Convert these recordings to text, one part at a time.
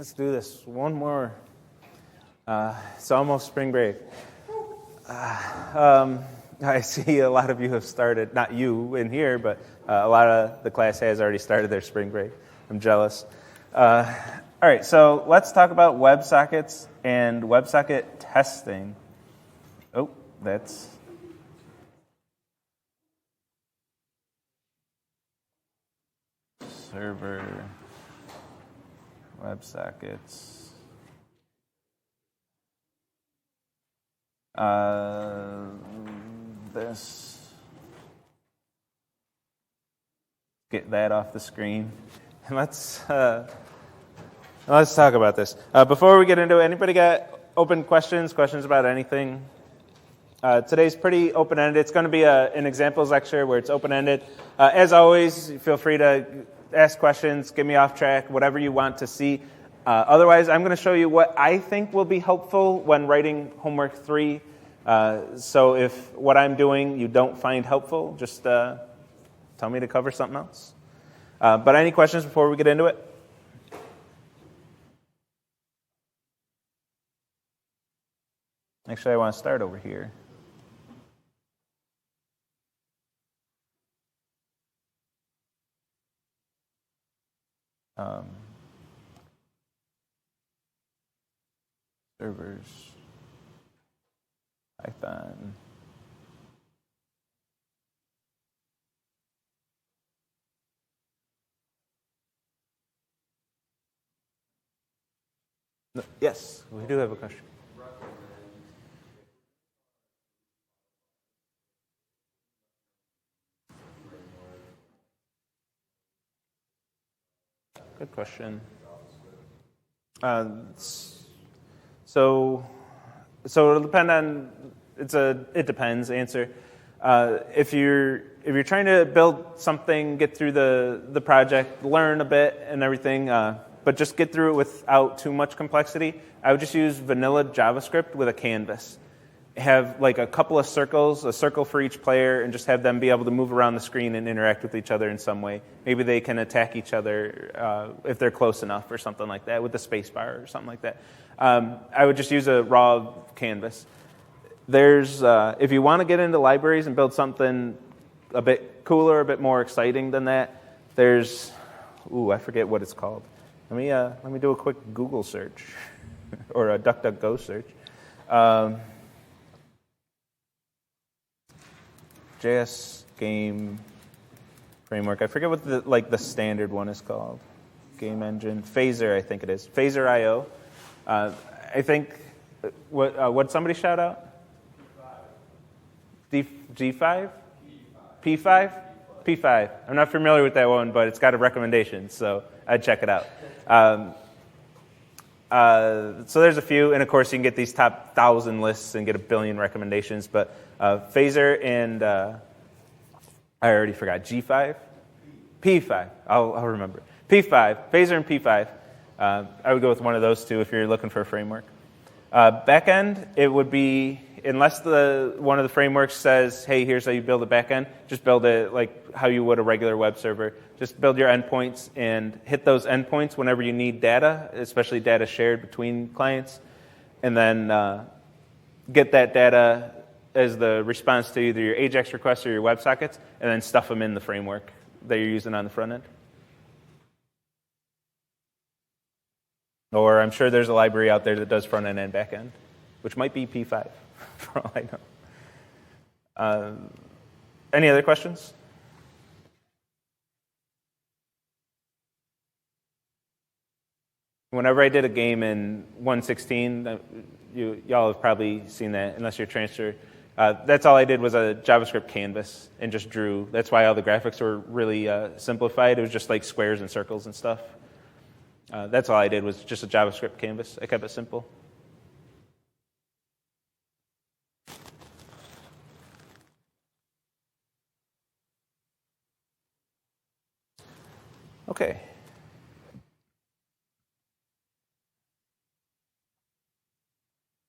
Let's do this. One more. It's almost spring break. I see a lot of you have started, not you in here, but a lot of the class has already started their spring break. I'm jealous. All right, so let's talk about WebSockets and WebSocket testing. Oh, that's... server, WebSockets. This. Get that off the screen. And let's talk about this. Before we get into it, anybody got open questions about anything? Today's pretty open-ended. It's going to be an examples lecture where it's open-ended. As always, feel free to ask questions, get me off track, whatever you want to see. Otherwise, I'm going to show you what I think will be helpful when writing homework 3. So if what I'm doing you don't find helpful, just tell me to cover something else. But any questions before we get into it? Actually, I want to start over here. Servers, Python. No, yes, we do have a question. Good question. So it'll depend on it depends answer. If you're trying to build something, get through the project, learn a bit and everything, but just get through it without too much complexity, I would just use vanilla JavaScript with a canvas. Have like a couple of circles, a circle for each player, and just have them be able to move around the screen and interact with each other in some way. Maybe they can attack each other if they're close enough or something like that with the space bar or something like that. I would just use a raw canvas. There's if you want to get into libraries and build something a bit cooler, a bit more exciting than that, there's I forget what it's called. Let me do a quick Google search or a DuckDuckGo search. JS game framework. I forget what the standard one is called. Game engine. Phaser, I think it is. Phaser.io. I think what somebody shout out? G5? P5? P5. I'm not familiar with that one, but it's got a recommendation, so I'd check it out. So there's a few, and of course you can get these top 1,000 lists and get a billion recommendations, but Phaser and I already forgot, G5? P5, I'll remember. P5, Phaser and P5. I would go with one of those two if you're looking for a framework. Backend, it would be, unless one of the frameworks says, hey, here's how you build a backend, just build it like how you would a regular web server. Just build your endpoints and hit those endpoints whenever you need data, especially data shared between clients, and then get that data as the response to either your AJAX requests or your WebSockets, and then stuff them in the framework that you're using on the front end. Or I'm sure there's a library out there that does front end and back end, which might be P5, for all I know. Any other questions? Whenever I did a game in 1.16, y'all have probably seen that, unless you're transferred. That's all I did was a JavaScript canvas and just drew. That's why all the graphics were really simplified. It was just like squares and circles and stuff. That's all I did was just a JavaScript canvas. I kept it simple. Okay.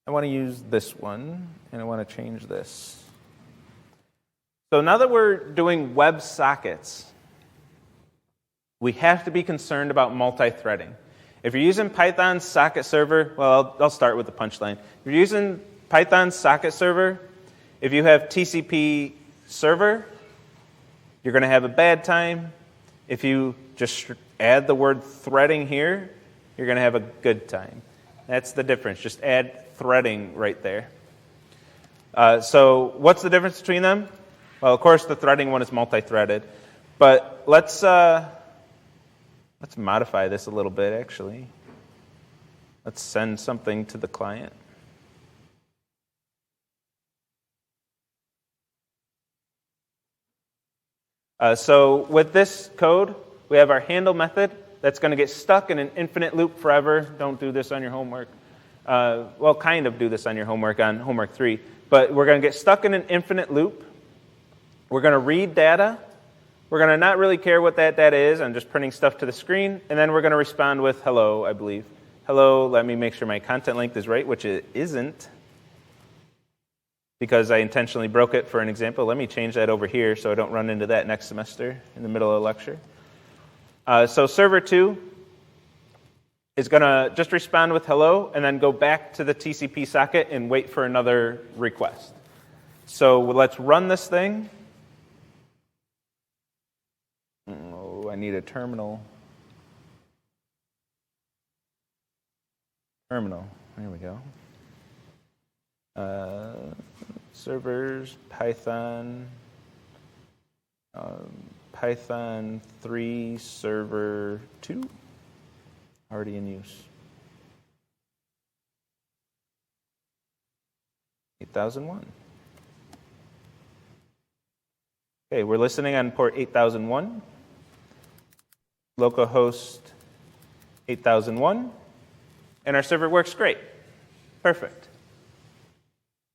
I want to use this one, and I want to change this. So now that we're doing WebSockets, we have to be concerned about multi-threading. If you're using Python socket server, well, I'll start with the punchline. If you're using Python socket server, if you have TCP server, you're going to have a bad time. If you just add the word threading here, you're going to have a good time. That's the difference. Just add threading right there. So what's the difference between them? Well, of course, the threading one is multi-threaded. But let's modify this a little bit, actually. Let's send something to the client. So with this code, we have our handle method that's going to get stuck in an infinite loop forever. Don't do this on your homework. Well, kind of do this on your homework on homework 3. But we're going to get stuck in an infinite loop. We're going to read data. We're going to not really care what that data is. I'm just printing stuff to the screen. And then we're going to respond with hello, I believe. Hello, let me make sure my content length is right, which it isn't, because I intentionally broke it for an example. Let me change that over here so I don't run into that next semester in the middle of a lecture. So server 2 is going to just respond with hello and then go back to the TCP socket and wait for another request. So let's run this thing. Oh, I need a terminal. Terminal. There we go. Servers, Python, Python 3, server 2, already in use. 8001. Okay, we're listening on port 8001, localhost 8001, and our server works great. Perfect.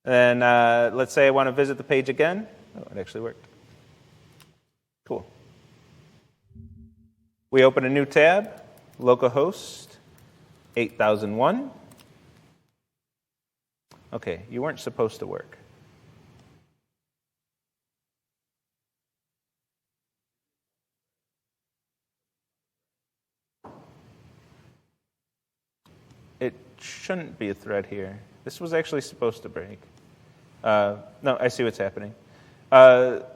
Then let's say I want to visit the page again. Oh, it actually worked. Cool. We open a new tab, localhost 8001. Okay, you weren't supposed to work. It shouldn't be a thread here. This was actually supposed to break. No, I see what's happening.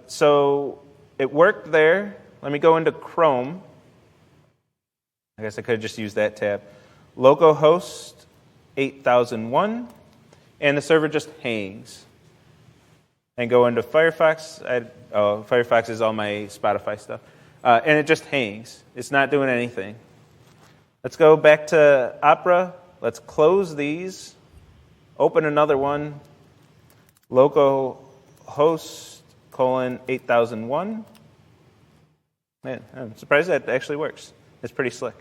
So it worked there. Let me go into Chrome. I guess I could have just used that tab. Localhost 8001, and the server just hangs. And go into Firefox. Firefox is all my Spotify stuff. And it just hangs. It's not doing anything. Let's go back to Opera. Let's close these. Open another one. Localhost 8001. Man, I'm surprised that actually works. It's pretty slick.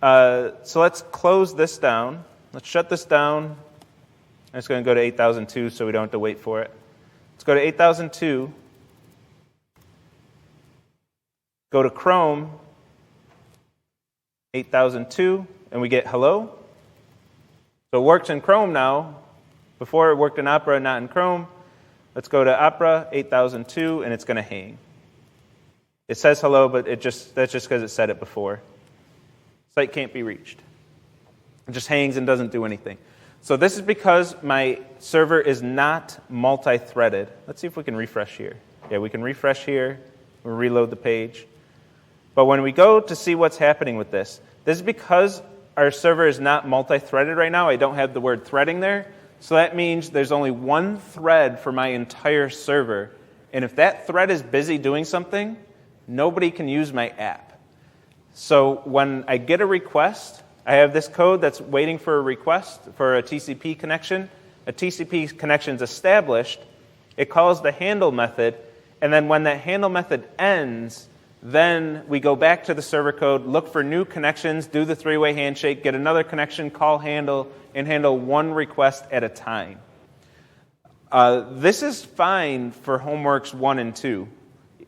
So let's close this down. Let's shut this down. I'm just going to go to 8002 so we don't have to wait for it. Let's go to 8002. Go to Chrome 8002, and we get hello. So it works in Chrome now. Before it worked in Opera, not in Chrome. Let's go to Opera 8002, and it's going to hang. It says hello, but that's just because it said it before. Site can't be reached. It just hangs and doesn't do anything. So this is because my server is not multi-threaded. Let's see if we can refresh here. Yeah, we can refresh here. We'll reload the page. But when we go to see what's happening with this is because our server is not multi-threaded right now. I don't have the word threading there. So that means there's only one thread for my entire server. And if that thread is busy doing something, nobody can use my app. So when I get a request, I have this code that's waiting for a request for a TCP connection. A TCP connection is established. It calls the handle method. And then when that handle method ends, then we go back to the server code, look for new connections, do the three-way handshake, get another connection, call handle, and handle one request at a time. This is fine for homeworks 1 and 2.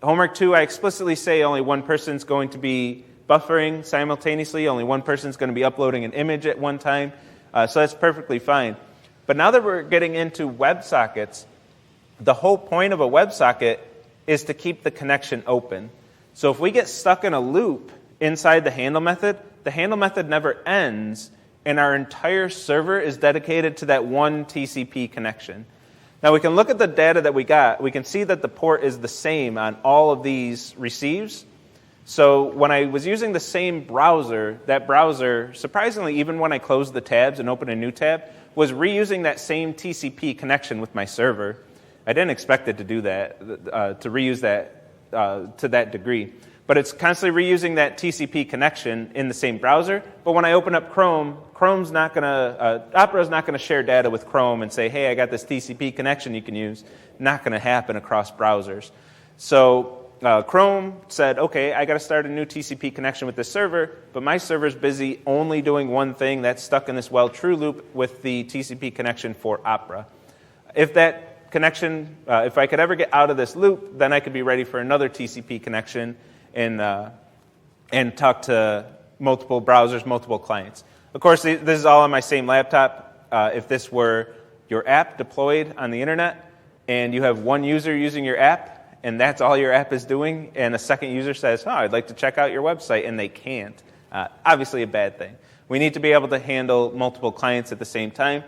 Homework 2, I explicitly say only one person's going to be buffering simultaneously. Only one person's going to be uploading an image at one time. So that's perfectly fine. But now that we're getting into WebSockets, the whole point of a WebSocket is to keep the connection open. So if we get stuck in a loop inside the handle method, the handle method never ends, and our entire server is dedicated to that one TCP connection. Now we can look at the data that we got. We can see that the port is the same on all of these receives. So when I was using the same browser, that browser, surprisingly, even when I closed the tabs and opened a new tab, was reusing that same TCP connection with my server. I didn't expect it to do that, to reuse that to that degree. But it's constantly reusing that TCP connection in the same browser. But when I open up Chrome, Opera's not going to share data with Chrome and say, hey, I got this TCP connection you can use. Not going to happen across browsers. So Chrome said, okay, I got to start a new TCP connection with this server, but my server's busy only doing one thing that's stuck in this while-true loop with the TCP connection for Opera. If that connection, if I could ever get out of this loop, then I could be ready for another TCP connection and talk to multiple browsers, multiple clients. Of course, this is all on my same laptop. If this were your app deployed on the internet and you have one user using your app and that's all your app is doing, and a second user says, oh, I'd like to check out your website, and they can't, obviously a bad thing. We need to be able to handle multiple clients at the same time.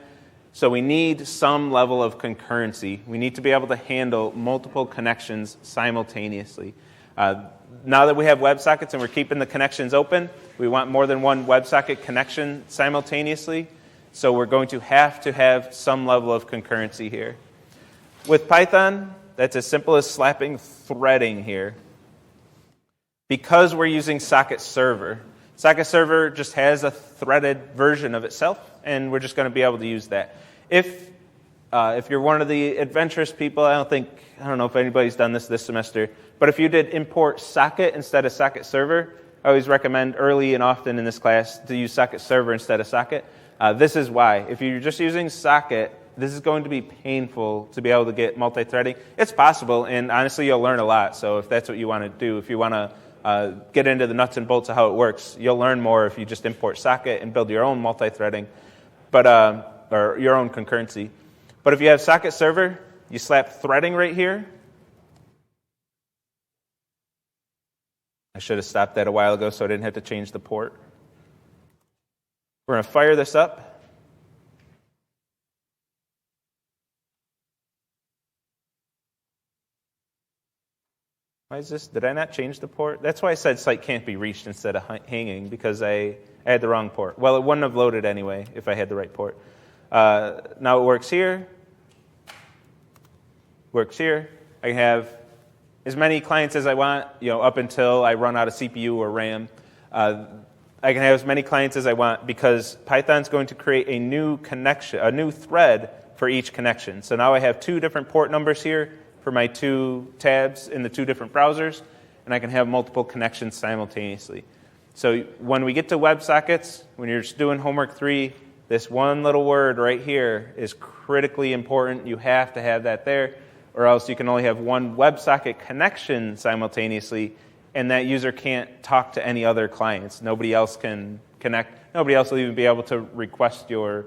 So we need some level of concurrency. We need to be able to handle multiple connections simultaneously. Now that we have WebSockets and we're keeping the connections open, we want more than one WebSocket connection simultaneously. So we're going to have some level of concurrency here. With Python, that's as simple as slapping threading here. Because we're using Socket Server, Socket Server just has a threaded version of itself, and we're just going to be able to use that. If you're one of the adventurous people, I don't know if anybody's done this semester, but if you did import socket instead of Socket Server, I always recommend early and often in this class to use Socket Server instead of Socket. This is why. If you're just using Socket, this is going to be painful to be able to get multi-threading. It's possible, and honestly, you'll learn a lot. So if that's what you want to do, if you want to get into the nuts and bolts of how it works, you'll learn more if you just import Socket and build your own multi-threading, or your own concurrency. But if you have Socket Server, you slap threading right here. I should have stopped that a while ago so I didn't have to change the port. We're going to fire this up. Why is this? Did I not change the port? That's why I said site can't be reached instead of hanging, because I had the wrong port. Well, it wouldn't have loaded anyway if I had the right port. Now it works here. Works here. I can have as many clients as I want, up until I run out of CPU or RAM. I can have as many clients as I want because Python's going to create a new connection, a new thread for each connection. So now I have two different port numbers here for my two tabs in the two different browsers, and I can have multiple connections simultaneously. So when we get to WebSockets, when you're just doing homework 3, this one little word right here is critically important. You have to have that there, or else you can only have one WebSocket connection simultaneously, and that user can't talk to any other clients. Nobody else can connect. Nobody else will even be able to request your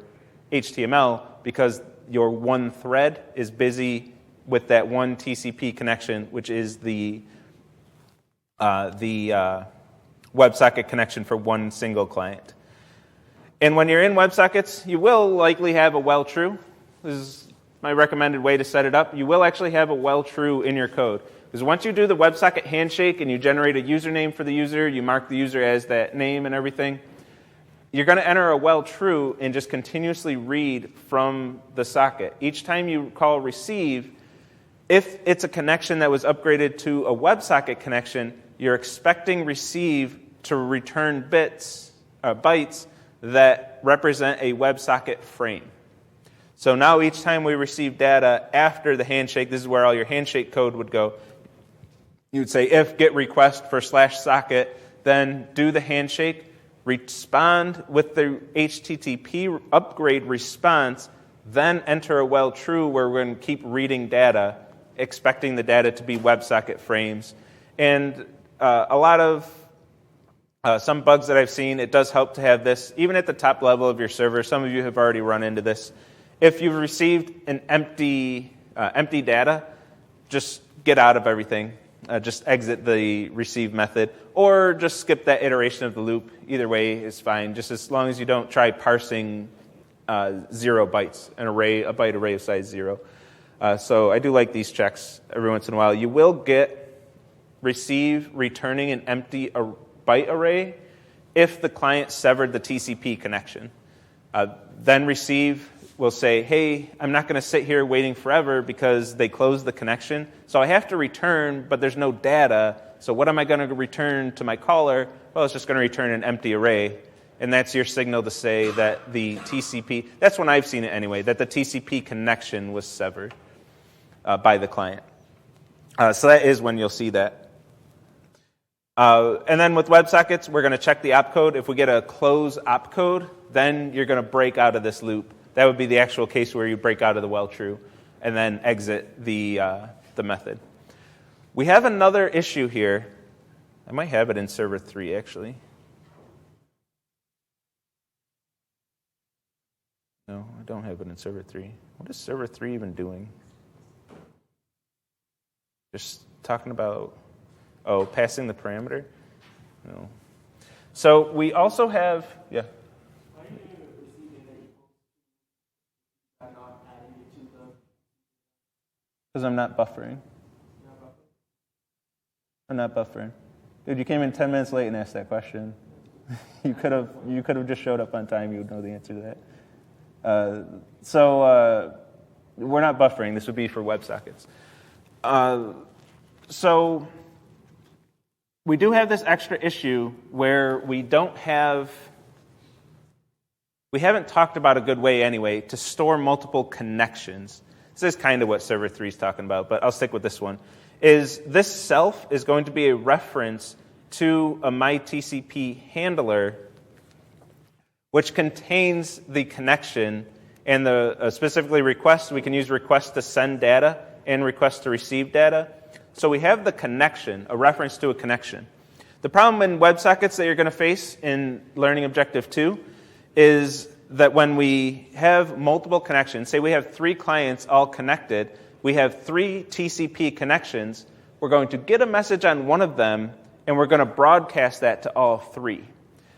HTML because your one thread is busy with that one TCP connection, which is the WebSocket connection for one single client. And when you're in WebSockets, you will likely have a well-true. This is my recommended way to set it up. You will actually have a well-true in your code. Because once you do the WebSocket handshake and you generate a username for the user, you mark the user as that name and everything, you're going to enter a well-true and just continuously read from the socket. Each time you call receive, if it's a connection that was upgraded to a WebSocket connection, you're expecting receive to return bytes that represent a WebSocket frame. So now each time we receive data after the handshake, this is where all your handshake code would go. You would say if get request for /socket, then do the handshake, respond with the HTTP upgrade response, then enter a well true where we're going to keep reading data, expecting the data to be WebSocket frames. And a lot of some bugs that I've seen, it does help to have this, even at the top level of your server. Some of you have already run into this. If you've received an empty data, just get out of everything. just exit the receive method, or just skip that iteration of the loop. Either way is fine, just as long as you don't try parsing 0 bytes, a byte array of size 0. So I do like these checks every once in a while. You will get receive returning an empty byte array if the client severed the TCP connection. Then receive will say, hey, I'm not going to sit here waiting forever because they closed the connection. So I have to return, but there's no data. So what am I going to return to my caller? Well, it's just going to return an empty array. And that's your signal to say that the TCP, that's when I've seen it anyway, that the TCP connection was severed by the client. So that is when you'll see that. And then with WebSockets, we're going to check the opcode. If we get a close opcode, then you're going to break out of this loop. That would be the actual case where you break out of the while true and then exit the method. We have another issue here. I might have it in server 3, actually. No, I don't have it in server 3. What is server 3 even doing? Just talking about, passing the parameter? No. So we also have, yeah. Because I'm not buffering. I'm not buffering. Dude, you came in 10 minutes late and asked that question. You could have just showed up on time. You would know the answer to that. So we're not buffering. This would be for WebSockets. So we do have this extra issue where we haven't talked about a good way anyway to store multiple connections. This is kind of what server 3 is talking about, but I'll stick with this one. Is this self is going to be a reference to a myTCP handler which contains the connection and the specifically request. We can use request to send data and request to receive data. So we have the connection, a reference to a connection. The problem in WebSockets that you're going to face in Learning Objective 2 is that when we have multiple connections, say we have 3 clients all connected, we have 3 TCP connections, we're going to get a message on one of them, and we're going to broadcast that to all 3.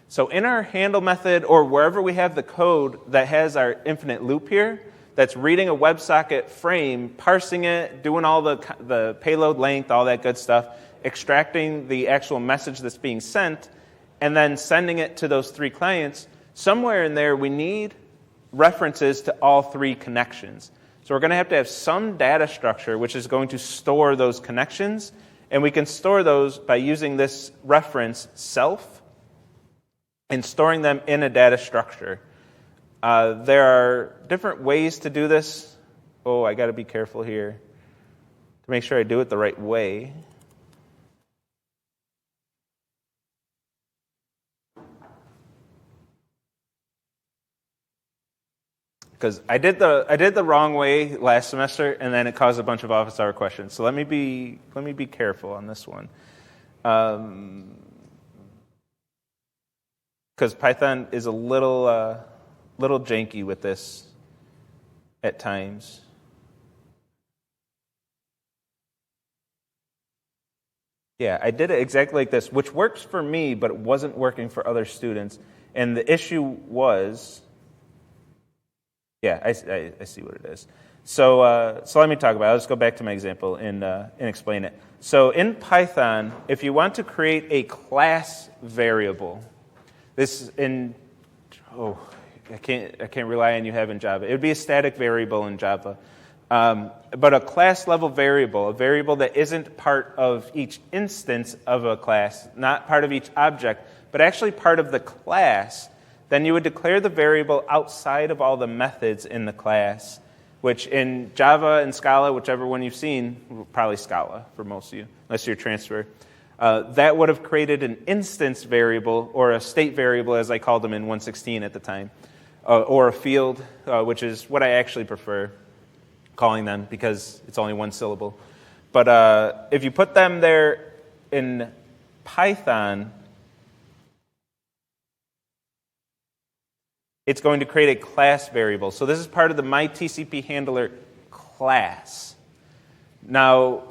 So in our handle method, or wherever we have the code that has our infinite loop here, that's reading a WebSocket frame, parsing it, doing all the payload length, all that good stuff, extracting the actual message that's being sent, and then sending it to those 3 clients, somewhere in there we need references to all 3 connections. So we're going to have some data structure which is going to store those connections, and we can store those by using this reference self and storing them in a data structure. There are different ways to do this. I got to be careful here to make sure I do it the right way. Because I did the wrong way last semester, and then it caused a bunch of office hour questions. So let me be careful on this one, because Python is a little janky with this at times. Yeah, I did it exactly like this, which works for me, but it wasn't working for other students. And the issue was. Yeah, I see what it is. So let me talk about it. I'll just go back to my example and explain it. So in Python, if you want to create a class variable, I can't rely on you having Java. It would be a static variable in Java. But a class level variable, a variable that isn't part of each instance of a class, not part of each object, but actually part of the class, then you would declare the variable outside of all the methods in the class, which in Java and Scala, whichever one you've seen, probably Scala for most of you, unless you're transfer, that would have created an instance variable, or a state variable as I called them in 116 at the time, or a field, which is what I actually prefer calling them because it's only one syllable. But if you put them there in Python, it's going to create a class variable. So this is part of the myTCP handler class. Now,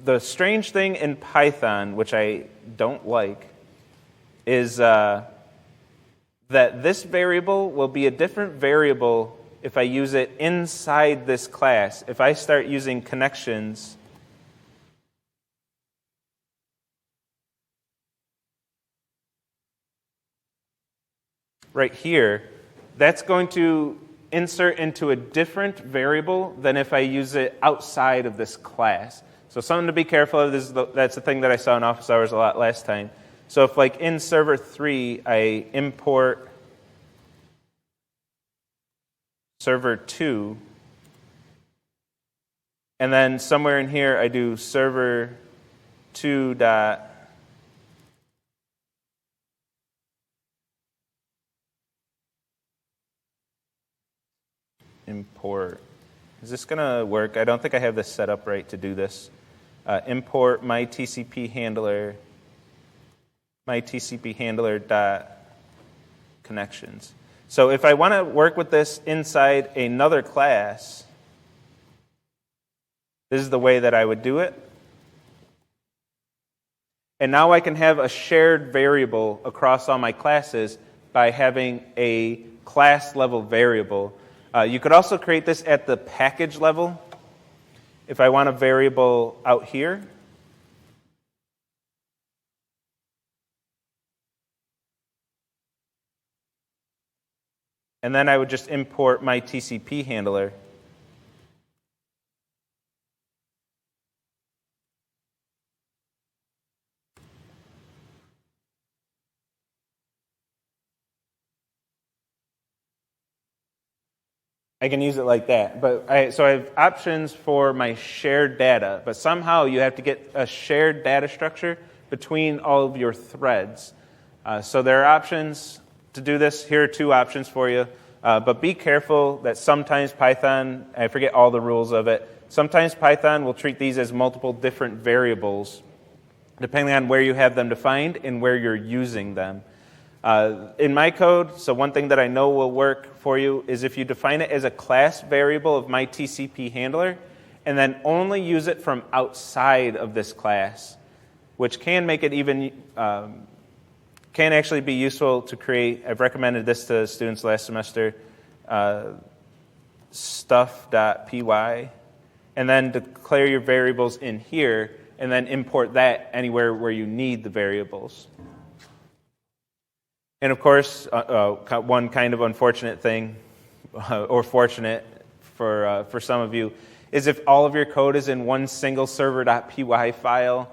the strange thing in Python, which I don't like, is that this variable will be a different variable if I use it inside this class. If I start using connections, right here, that's going to insert into a different variable than if I use it outside of this class. So something to be careful of. That's the thing that I saw in office hours a lot last time. So if like in server 3, I import server 2, and then somewhere in here I do server 2 dot import. Is this going to work? I don't think I have this set up right to do this. Import my TCP handler dot connections. So if I want to work with this inside another class, this is the way that I would do it. And now I can have a shared variable across all my classes by having a class level variable. You could also create this at the package level. If I want a variable out here, and then I would just import my TCP handler. I can use it like that. So I have options for my shared data, but somehow you have to get a shared data structure between all of your threads. So there are options to do this. Here are 2 options for you. But be careful that sometimes Python, I forget all the rules of it, sometimes Python will treat these as multiple different variables, depending on where you have them defined and where you're using them. In my code, so one thing that I know will work for you is if you define it as a class variable of my TCP handler, and then only use it from outside of this class, which can make it even, can actually be useful to create. I've recommended this to students last semester, stuff.py, and then declare your variables in here, and then import that anywhere where you need the variables. And of course, one kind of unfortunate thing, or fortunate for some of you, is if all of your code is in one single server.py file,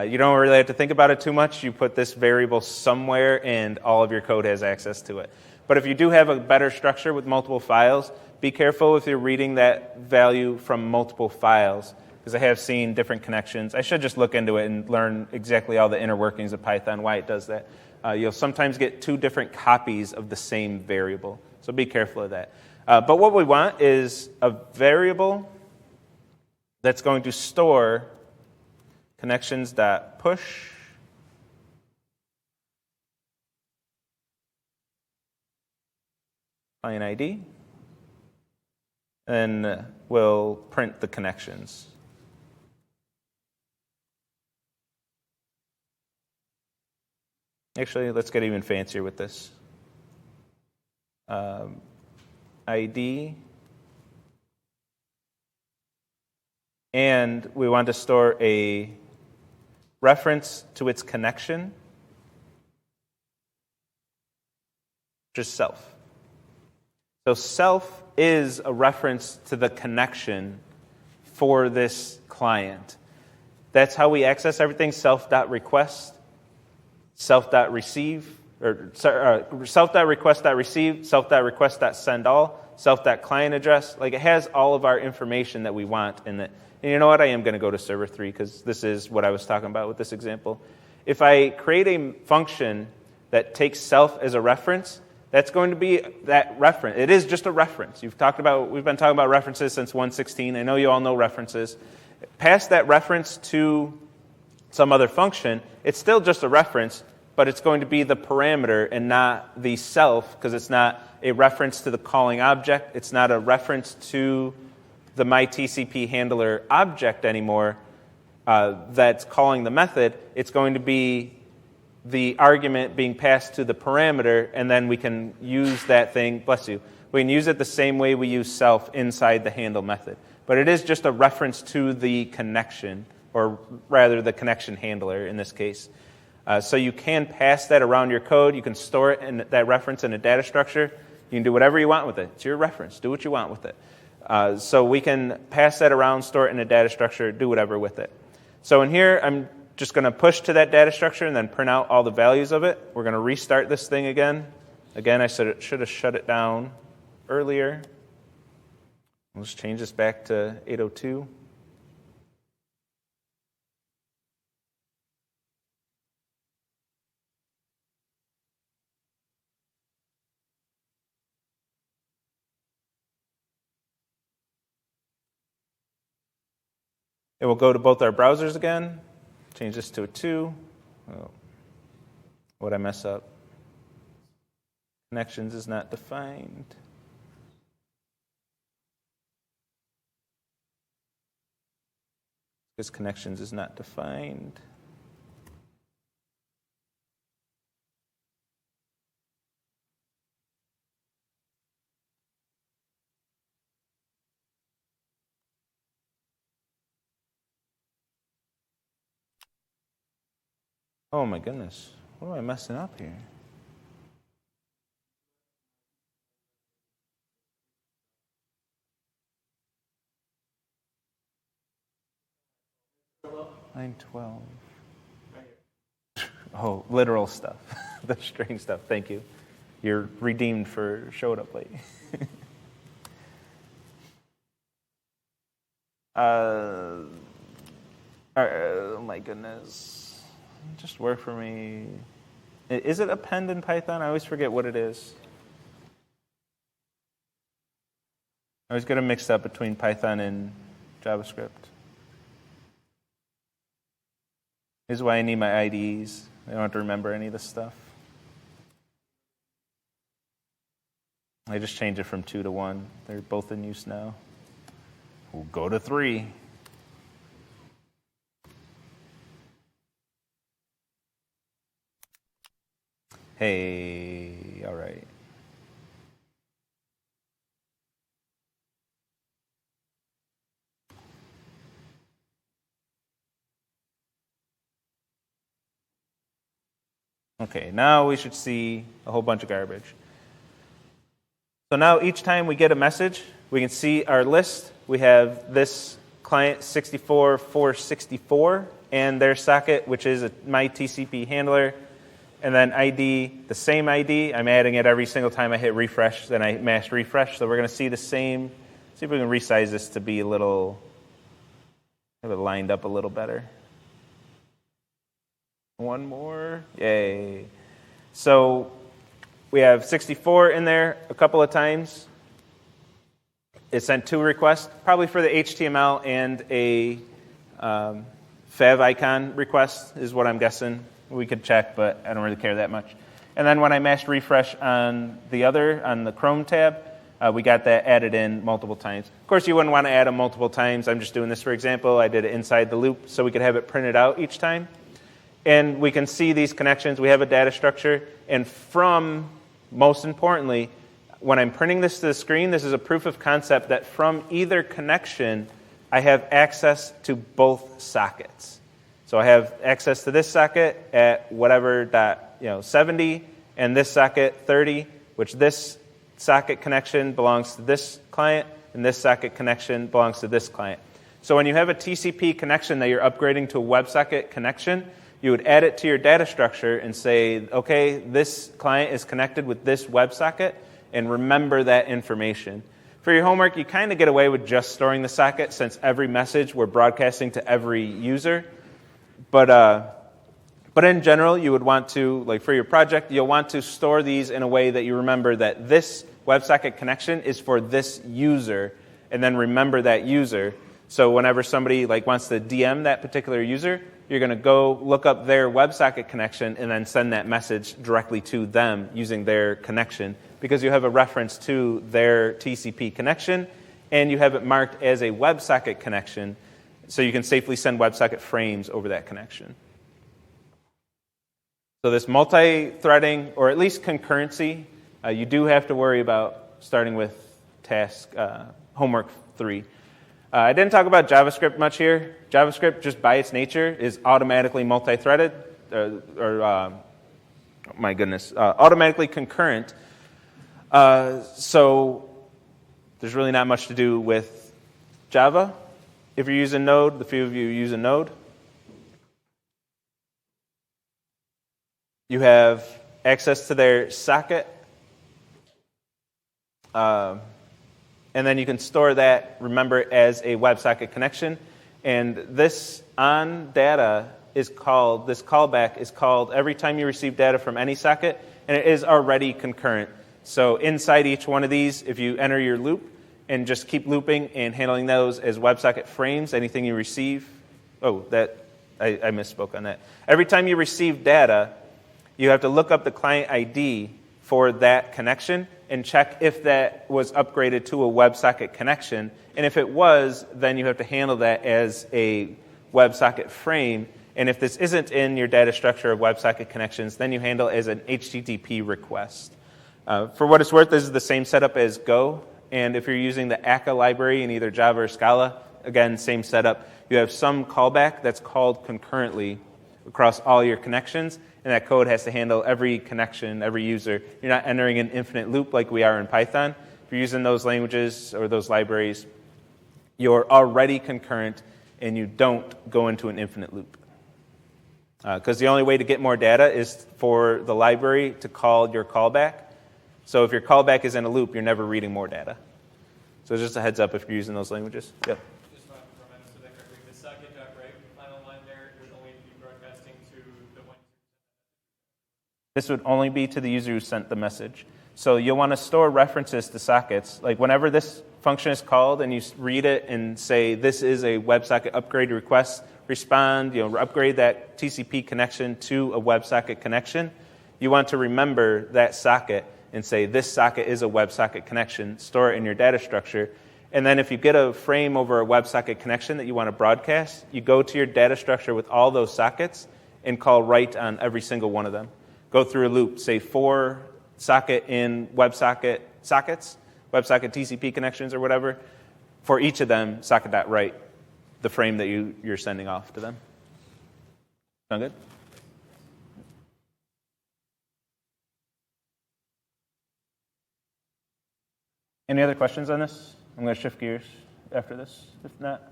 you don't really have to think about it too much. You put this variable somewhere, and all of your code has access to it. But if you do have a better structure with multiple files, be careful if you're reading that value from multiple files, because I have seen different connections. I should just look into it and learn exactly all the inner workings of Python, why it does that. You'll sometimes get 2 different copies of the same variable. So be careful of that. But what we want is a variable that's going to store connections.push client ID, and we'll print the connections. Actually, let's get even fancier with this. ID. And we want to store a reference to its connection, which is self. So self is a reference to the connection for this client. That's how we access everything, self.request, self.receive, or self.request.receive, self.request.sendAll, self.client address. Like, it has all of our information that we want in it. And you know what? I am going to go to server 3 because this is what I was talking about with this example. If I create a function that takes self as a reference, that's going to be that reference. It is just a reference. We've been talking about references since 1.16. I know you all know references. Pass that reference to some other function. It's still just a reference, but it's going to be the parameter and not the self, because it's not a reference to the calling object. It's not a reference to the myTCP handler object anymore. that's calling the method, it's going to be the argument being passed to the parameter, and then we can use that thing, bless you, we can use it the same way we use self inside the handle method. But it is just a reference to the connection, or rather the connection handler in this case. So you can pass that around your code. You can store it in that reference in a data structure. You can do whatever you want with it. It's your reference. Do what you want with it. So we can pass that around, store it in a data structure, do whatever with it. So in here, I'm just going to push to that data structure and then print out all the values of it. We're going to restart this thing again. Again, I should have shut it down earlier. Let's change this back to 802. It will go to both our browsers again. Change this to a 2. Oh, what'd I mess up? Connections is not defined. Because connections is not defined. Oh my goodness, what am I messing up here? Line 12. Oh, literal stuff, the string stuff, thank you. You're redeemed for showing up late. Oh my goodness. Just work for me. Is it append in Python? I always forget what it is. I always get it mixed up between Python and JavaScript. This is why I need my IDEs. I don't have to remember any of this stuff. I just changed it from 2 to 1. They're both in use now. We'll go to 3. Hey, all right. Okay, now we should see a whole bunch of garbage. So now each time we get a message, we can see our list. We have this client 64464 and their socket, which is my TCP handler. And then ID, the same ID. I'm adding it every single time I hit refresh, then I mash refresh. So we're going to see the same. See if we can resize this to be a little, have it lined up a little better. One more. Yay. So we have 64 in there a couple of times. It sent 2 requests, probably for the HTML and a fav icon request is what I'm guessing. We could check, but I don't really care that much. And then when I mashed refresh on the Chrome tab, we got that added in multiple times. Of course, you wouldn't want to add them multiple times. I'm just doing this for example. I did it inside the loop so we could have it printed out each time. And we can see these connections. We have a data structure. And from, most importantly, when I'm printing this to the screen, this is a proof of concept that from either connection, I have access to both sockets. So I have access to this socket at whatever 70 and this socket 30, which this socket connection belongs to this client and this socket connection belongs to this client. So when you have a TCP connection that you're upgrading to a WebSocket connection, you would add it to your data structure and say, okay, this client is connected with this WebSocket, and remember that information. For your homework, you kind of get away with just storing the socket since every message we're broadcasting to every user. But in general, you would want to, like for your project, you'll want to store these in a way that you remember that this WebSocket connection is for this user, and then remember that user. So whenever somebody wants to DM that particular user, you're going to go look up their WebSocket connection and then send that message directly to them using their connection, because you have a reference to their TCP connection, and you have it marked as a WebSocket connection. so you can safely send WebSocket frames over that connection. So this multi-threading, or at least concurrency, you do have to worry about starting with task homework 3. I didn't talk about JavaScript much here. JavaScript, just by its nature, is automatically multi-threaded, automatically concurrent. So there's really not much to do with Java. If you're using Node, the few of you use a Node, you have access to their socket, and then you can store that, remember, as a WebSocket connection. And this on data is called, this callback is called every time you receive data from any socket, and it is already concurrent. So inside each one of these, if you enter your loop and just keep looping and handling those as WebSocket frames, anything you receive, I misspoke on that. Every time you receive data, you have to look up the client ID for that connection and check if that was upgraded to a WebSocket connection. And if it was, then you have to handle that as a WebSocket frame. And if this isn't in your data structure of WebSocket connections, then you handle it as an HTTP request. For what it's worth, this is the same setup as Go. And if you're using the akka library in either Java or Scala, again, same setup. You have some callback that's called concurrently across all your connections, and that code has to handle every connection, every user. You're not entering an infinite loop like we are in Python. If you're using those languages or those libraries, you're already concurrent, and you don't go into an infinite loop. Because the only way to get more data is for the library to call your callback. So if your callback is in a loop, you're never reading more data. So just a heads up if you're using those languages. Yep. Just want to remind us of that correctly. The socket.write final line there would only be broadcasting to the one. This would only be to the user who sent the message. So you'll want to store references to sockets. Like whenever this function is called and you read it and say, this is a WebSocket upgrade request, respond, upgrade that TCP connection to a WebSocket connection, you want to remember that socket and say, this socket is a WebSocket connection, store it in your data structure. And then if you get a frame over a WebSocket connection that you want to broadcast, you go to your data structure with all those sockets and call write on every single one of them. Go through a loop, say for socket in WebSocket sockets, WebSocket TCP connections or whatever. For each of them, socket.write, the frame that you're sending off to them. Sound good? Any other questions on this? I'm going to shift gears after this. If not,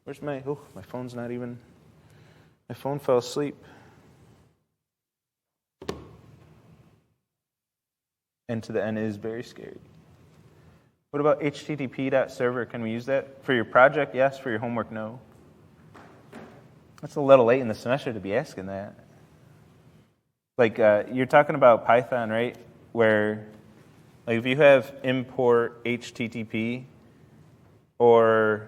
where's my phone's not even, my phone fell asleep. N to the N is very scary. What about http.server? Can we use that? For your project, yes. For your homework, no. That's a little late in the semester to be asking that. Like, you're talking about Python, right? Where, like, if you have import HTTP or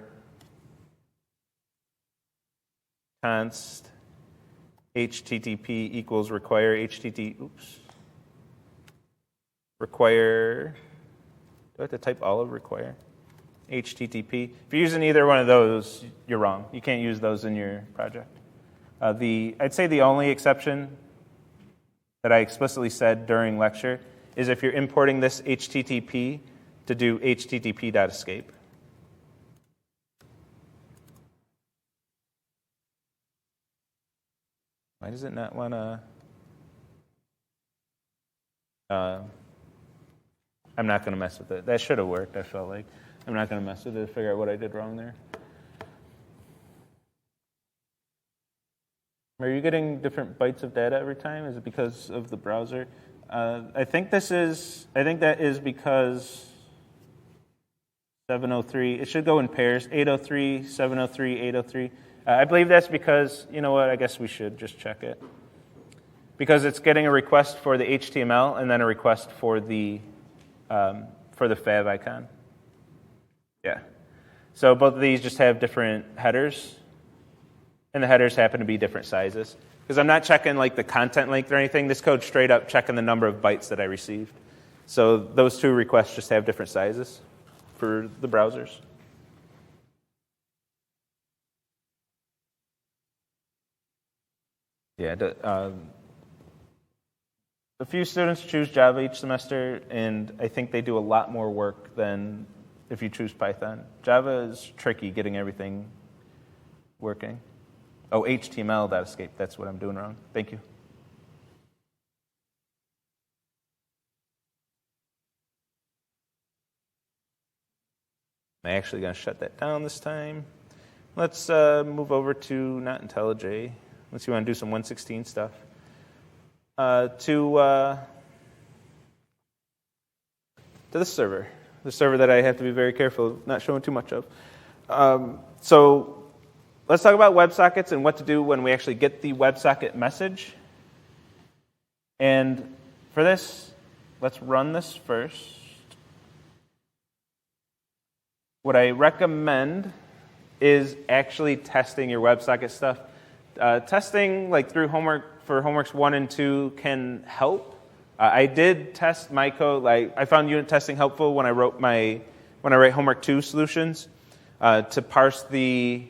const HTTP equals require require, do I have to type all of require? HTTP. If you're using either one of those, you're wrong. You can't use those in your project. I'd say the only exception that I explicitly said during lecture is if you're importing this HTTP to do http.escape. Why does it not want to? I'm not going to mess with it. That should have worked, I felt like. I'm not going to mess with it to figure out what I did wrong there. Are you getting different bytes of data every time? Is it because of the browser? I think that is because 703, it should go in pairs, 803, 703, 803. I believe that's because, you know what, I guess we should just check it. Because it's getting a request for the HTML and then a request for the fav icon. Yeah. So both of these just have different headers, and the headers happen to be different sizes. Because I'm not checking like the content length or anything. This code's straight up checking the number of bytes that I received. So those two requests just have different sizes for the browsers. Yeah, a few students choose Java each semester, and I think they do a lot more work than if you choose Python. Java is tricky getting everything working. Oh, HTML, that escaped. That's what I'm doing wrong. Thank you. I'm actually going to shut that down this time. Let's move over to not IntelliJ. Unless you want to do some 116 stuff. To this server. The server that I have to be very careful of not showing too much of. So let's talk about WebSockets and what to do when we actually get the WebSocket message. And for this, let's run this first. What I recommend is actually testing your WebSocket stuff. Testing like through homework for homeworks 1 and 2 can help. I did test my code. Like I found unit testing helpful when I write homework 2 solutions to parse the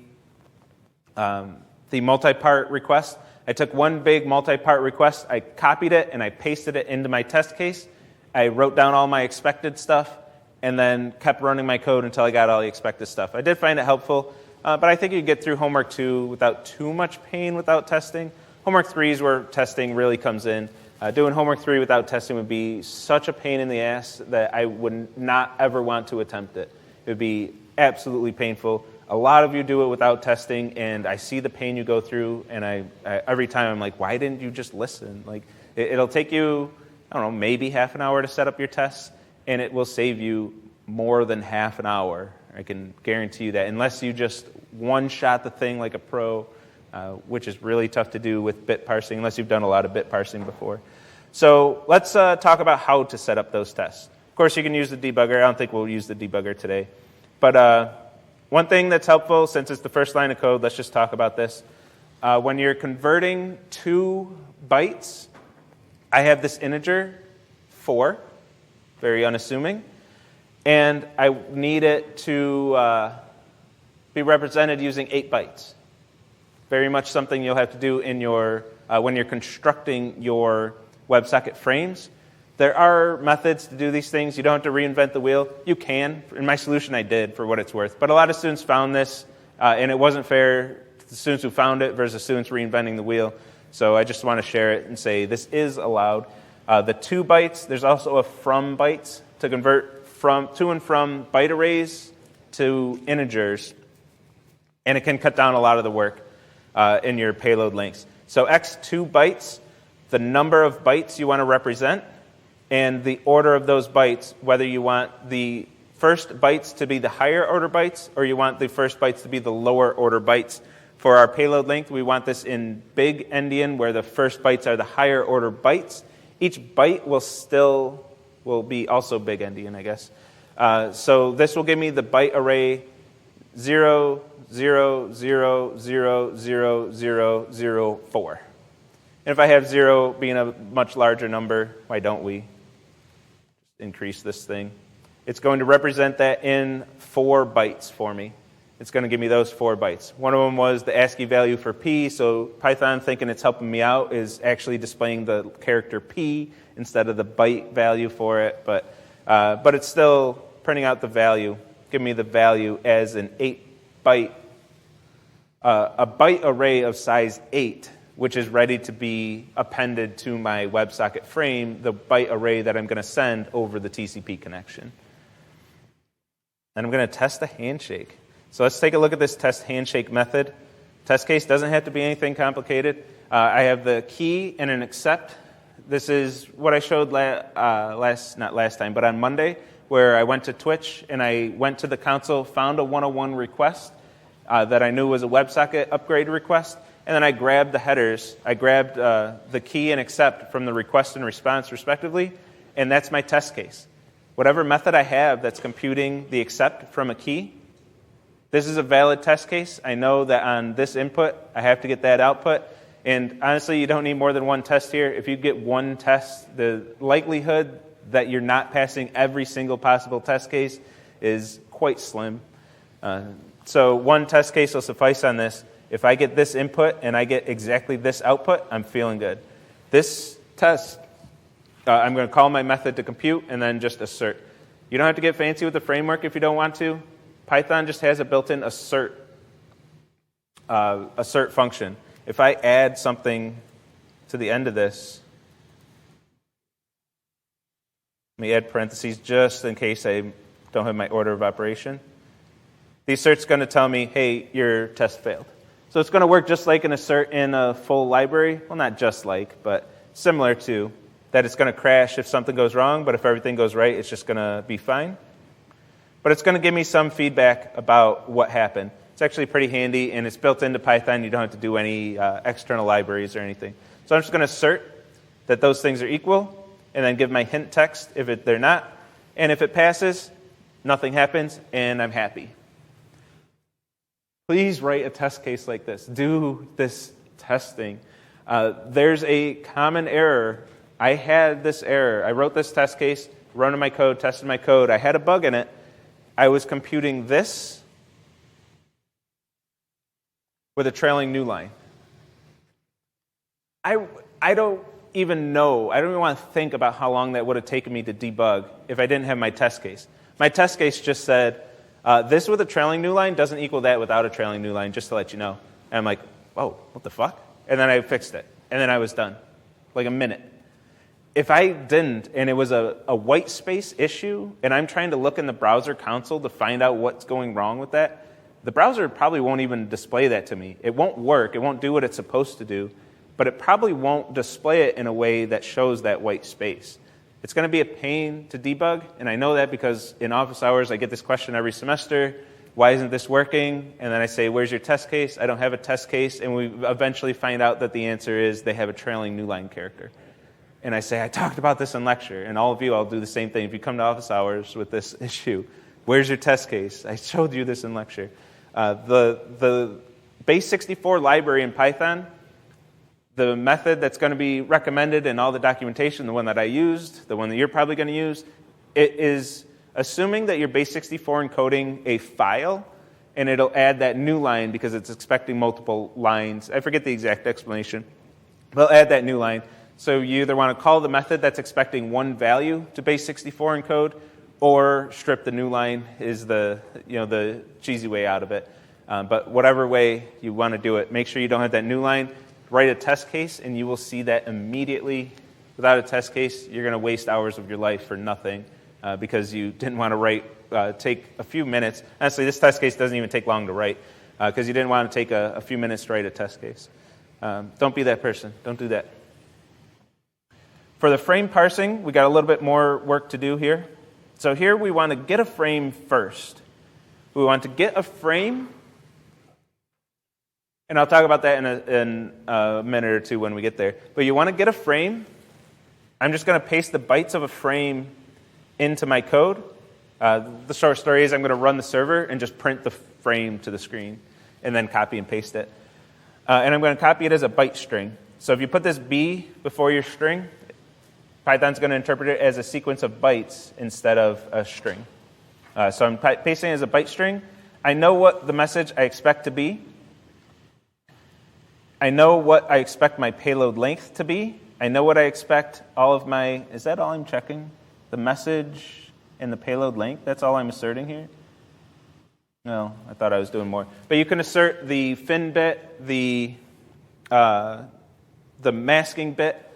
multi-part request. I took one big multi-part request, I copied it, and I pasted it into my test case. I wrote down all my expected stuff, and then kept running my code until I got all the expected stuff. I did find it helpful, but I think you get through homework 2 without too much pain without testing. Homework 3 is where testing really comes in. Doing homework 3 without testing would be such a pain in the ass that I would not ever want to attempt it. It would be absolutely painful. A lot of you do it without testing, and I see the pain you go through, and I every time I'm like, why didn't you just listen? Like, it'll take you, I don't know, maybe half an hour to set up your tests, and it will save you more than half an hour. I can guarantee you that, unless you just one-shot the thing like a pro, which is really tough to do with bit parsing, unless you've done a lot of bit parsing before. So let's talk about how to set up those tests. Of course, you can use the debugger. I don't think we'll use the debugger today. But one thing that's helpful, since it's the first line of code, let's just talk about this. When you're converting 2 bytes, I have this integer, 4, very unassuming, and I need it to be represented using 8 bytes. Very much something you'll have to do in your when you're constructing your WebSocket frames. There are methods to do these things. You don't have to reinvent the wheel. You can. In my solution, I did, for what it's worth. But a lot of students found this, and it wasn't fair to the students who found it versus students reinventing the wheel. So I just want to share it and say this is allowed. The 2 bytes, there's also a from bytes to convert to and from byte arrays to integers. And it can cut down a lot of the work in your payload lengths. So x 2 bytes, the number of bytes you want to represent, and the order of those bytes, whether you want the first bytes to be the higher order bytes or you want the first bytes to be the lower order bytes. For our payload length, we want this in big endian, where the first bytes are the higher order bytes. Each byte will be also big endian, I guess. So this will give me the byte array 0, 0, 0, 0, 0, 0, 0, 4. And if I have 0 being a much larger number, why don't we increase this thing? It's going to represent that in 4 bytes for me. It's going to give me those 4 bytes. One of them was the ASCII value for P, so Python, thinking it's helping me out, is actually displaying the character P instead of the byte value for it. But it's still printing out the value, giving me the value as an 8-byte, a byte array of size 8, which is ready to be appended to my WebSocket frame, the byte array that I'm going to send over the TCP connection. And I'm going to test the handshake. So let's take a look at this test handshake method. Test case doesn't have to be anything complicated. I have the key and an accept. This is what I showed not last time, but on Monday, where I went to Twitch and I went to the console, found a 101 request that I knew was a WebSocket upgrade request, and then I grabbed the headers. I grabbed the key and accept from the request and response, respectively, and that's my test case. Whatever method I have that's computing the accept from a key, this is a valid test case. I know that on this input, I have to get that output. And honestly, you don't need more than one test here. If you get one test, the likelihood that you're not passing every single possible test case is quite slim. So one test case will suffice on this. If I get this input and I get exactly this output, I'm feeling good. This test, I'm going to call my method to compute and then just assert. You don't have to get fancy with the framework if you don't want to. Python just has a built-in assert function. If I add something to the end of this, let me add parentheses just in case I don't have my order of operation. The assert's going to tell me, hey, your test failed. So it's going to work just like an assert in a full library. Well, not just like, but similar to that. It's going to crash if something goes wrong, but if everything goes right, it's just going to be fine. But it's going to give me some feedback about what happened. It's actually pretty handy, and it's built into Python. You don't have to do any external libraries or anything. So I'm just going to assert that those things are equal, and then give my hint text if they're not. And if it passes, nothing happens, and I'm happy. Please write a test case like this. Do this testing. There's a common error. I had this error. I wrote this test case, running my code, tested my code. I had a bug in it. I was computing this with a trailing new line. I don't even know. I don't even want to think about how long that would have taken me to debug if I didn't have my test case. My test case just said, this with a trailing new line doesn't equal that without a trailing new line, just to let you know. And I'm like, whoa, what the fuck? And then I fixed it. And then I was done. Like a minute. If I didn't, and it was a white space issue, and I'm trying to look in the browser console to find out what's going wrong with that, the browser probably won't even display that to me. It won't work. It won't do what it's supposed to do. But it probably won't display it in a way that shows that white space. It's going to be a pain to debug, and I know that because in office hours I get this question every semester, why isn't this working? And then I say, where's your test case? I don't have a test case, and we eventually find out that the answer is they have a trailing new line character. And I say, I talked about this in lecture, and all of you, I'll do the same thing. If you come to office hours with this issue, where's your test case? I showed you this in lecture. The base 64 library in Python, the method that's going to be recommended in all the documentation, the one that I used, the one that you're probably going to use, it is assuming that you're base 64 encoding a file, and it'll add that new line because it's expecting multiple lines. I forget the exact explanation. They'll add that new line. So you either want to call the method that's expecting one value to base 64 encode, or strip the new line is the cheesy way out of it. But whatever way you want to do it, make sure you don't have that new line. Write a test case, and you will see that immediately. Without a test case, you're going to waste hours of your life for nothing because you didn't want to take a few minutes. Honestly, this test case doesn't even take long to write because you didn't want to take a few minutes to write a test case. Don't be that person. Don't do that. For the frame parsing, we got a little bit more work to do here. So here we want to get a frame first. We want to get a frame, and I'll talk about that in a minute or two when we get there. But you want to get a frame. I'm just going to paste the bytes of a frame into my code. The short story is I'm going to run the server and just print the frame to the screen and then copy and paste it. And I'm going to copy it as a byte string. So if you put this B before your string, Python's going to interpret it as a sequence of bytes instead of a string. So I'm pasting it as a byte string. I know what the message I expect to be. I know what I expect my payload length to be. I know what I expect all of my... Is that all I'm checking? The message and the payload length? That's all I'm asserting here? No, I thought I was doing more. But you can assert the fin bit, the masking bit,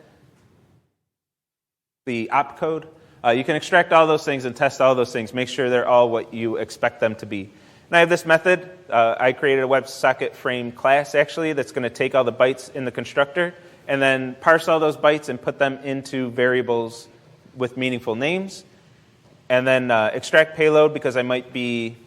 the opcode. You can extract all those things and test all those things. Make sure they're all what you expect them to be. And I have this method. I created a WebSocket frame class, actually, that's going to take all the bytes in the constructor and then parse all those bytes and put them into variables with meaningful names. And then extract payload because I might be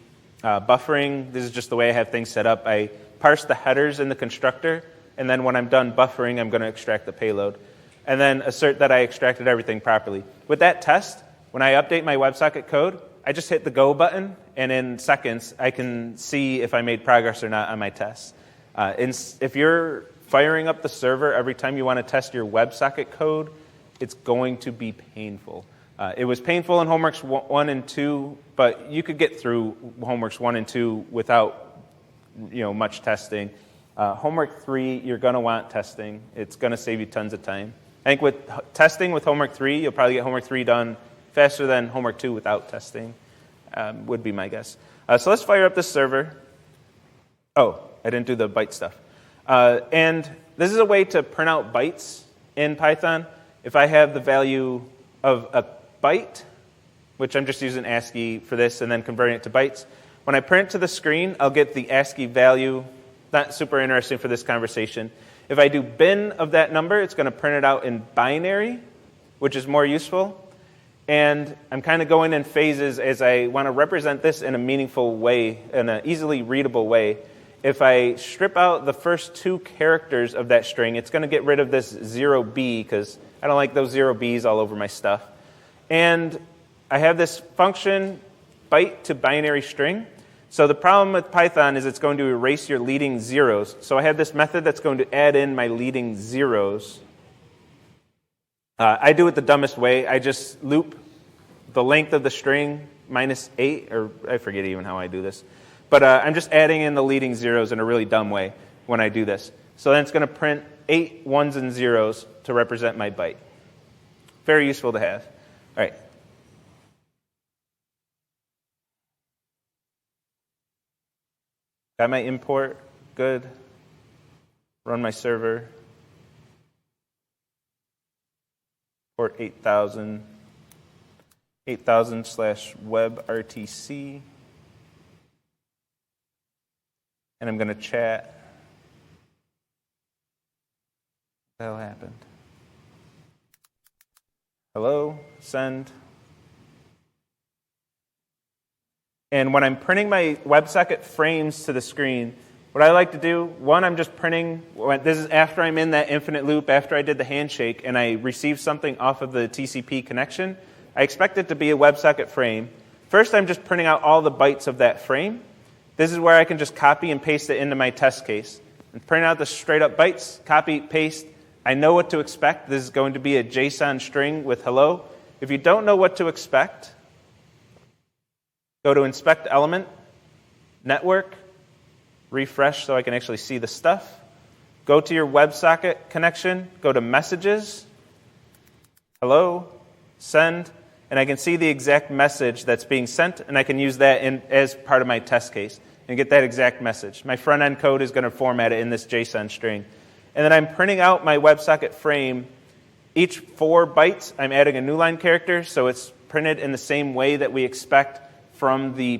buffering. This is just the way I have things set up. I parse the headers in the constructor, and then when I'm done buffering, I'm going to extract the payload. And then assert that I extracted everything properly. With that test, when I update my WebSocket code, I just hit the go button, and in seconds, I can see if I made progress or not on my tests. If you're firing up the server every time you want to test your WebSocket code, it's going to be painful. It was painful in Homeworks 1 and 2, but you could get through Homeworks 1 and 2 without much testing. Homework 3, you're going to want testing. It's going to save you tons of time. I think with testing with homework 3, you'll probably get homework 3 done faster than homework 2 without testing, would be my guess. So let's fire up this server. Oh, I didn't do the byte stuff. And this is a way to print out bytes in Python. If I have the value of a byte, which I'm just using ASCII for this and then converting it to bytes, when I print it to the screen, I'll get the ASCII value. Not super interesting for this conversation. If I do bin of that number, it's going to print it out in binary, which is more useful. And I'm kind of going in phases as I want to represent this in a meaningful way, in an easily readable way. If I strip out the first 2 characters of that string, it's going to get rid of this 0b because I don't like those 0b's all over my stuff. And I have this function, byte to binary string. So the problem with Python is it's going to erase your leading zeros. So I have this method that's going to add in my leading zeros. I do it the dumbest way. I just loop the length of the string minus 8, or I forget even how I do this. But I'm just adding in the leading zeros in a really dumb way when I do this. So then it's going to print 8 ones and zeros to represent my byte. Very useful to have. All right. Got my import. Good. Run my server. Port 8000. 8000/webrtc. And I'm going to chat. What the hell happened? Hello, send. And when I'm printing my WebSocket frames to the screen, what I like to do, one, I'm just printing, this is after I'm in that infinite loop, after I did the handshake, and I receive something off of the TCP connection. I expect it to be a WebSocket frame. First, I'm just printing out all the bytes of that frame. This is where I can just copy and paste it into my test case. And print out the straight up bytes, copy, paste. I know what to expect. This is going to be a JSON string with hello. If you don't know what to expect, go to inspect element, network, refresh so I can actually see the stuff. Go to your WebSocket connection, go to messages, hello, send, and I can see the exact message that's being sent, and I can use that as part of my test case and get that exact message. My front-end code is going to format it in this JSON string. And then I'm printing out my WebSocket frame. Each 4 bytes, I'm adding a new line character, so it's printed in the same way that we expect from the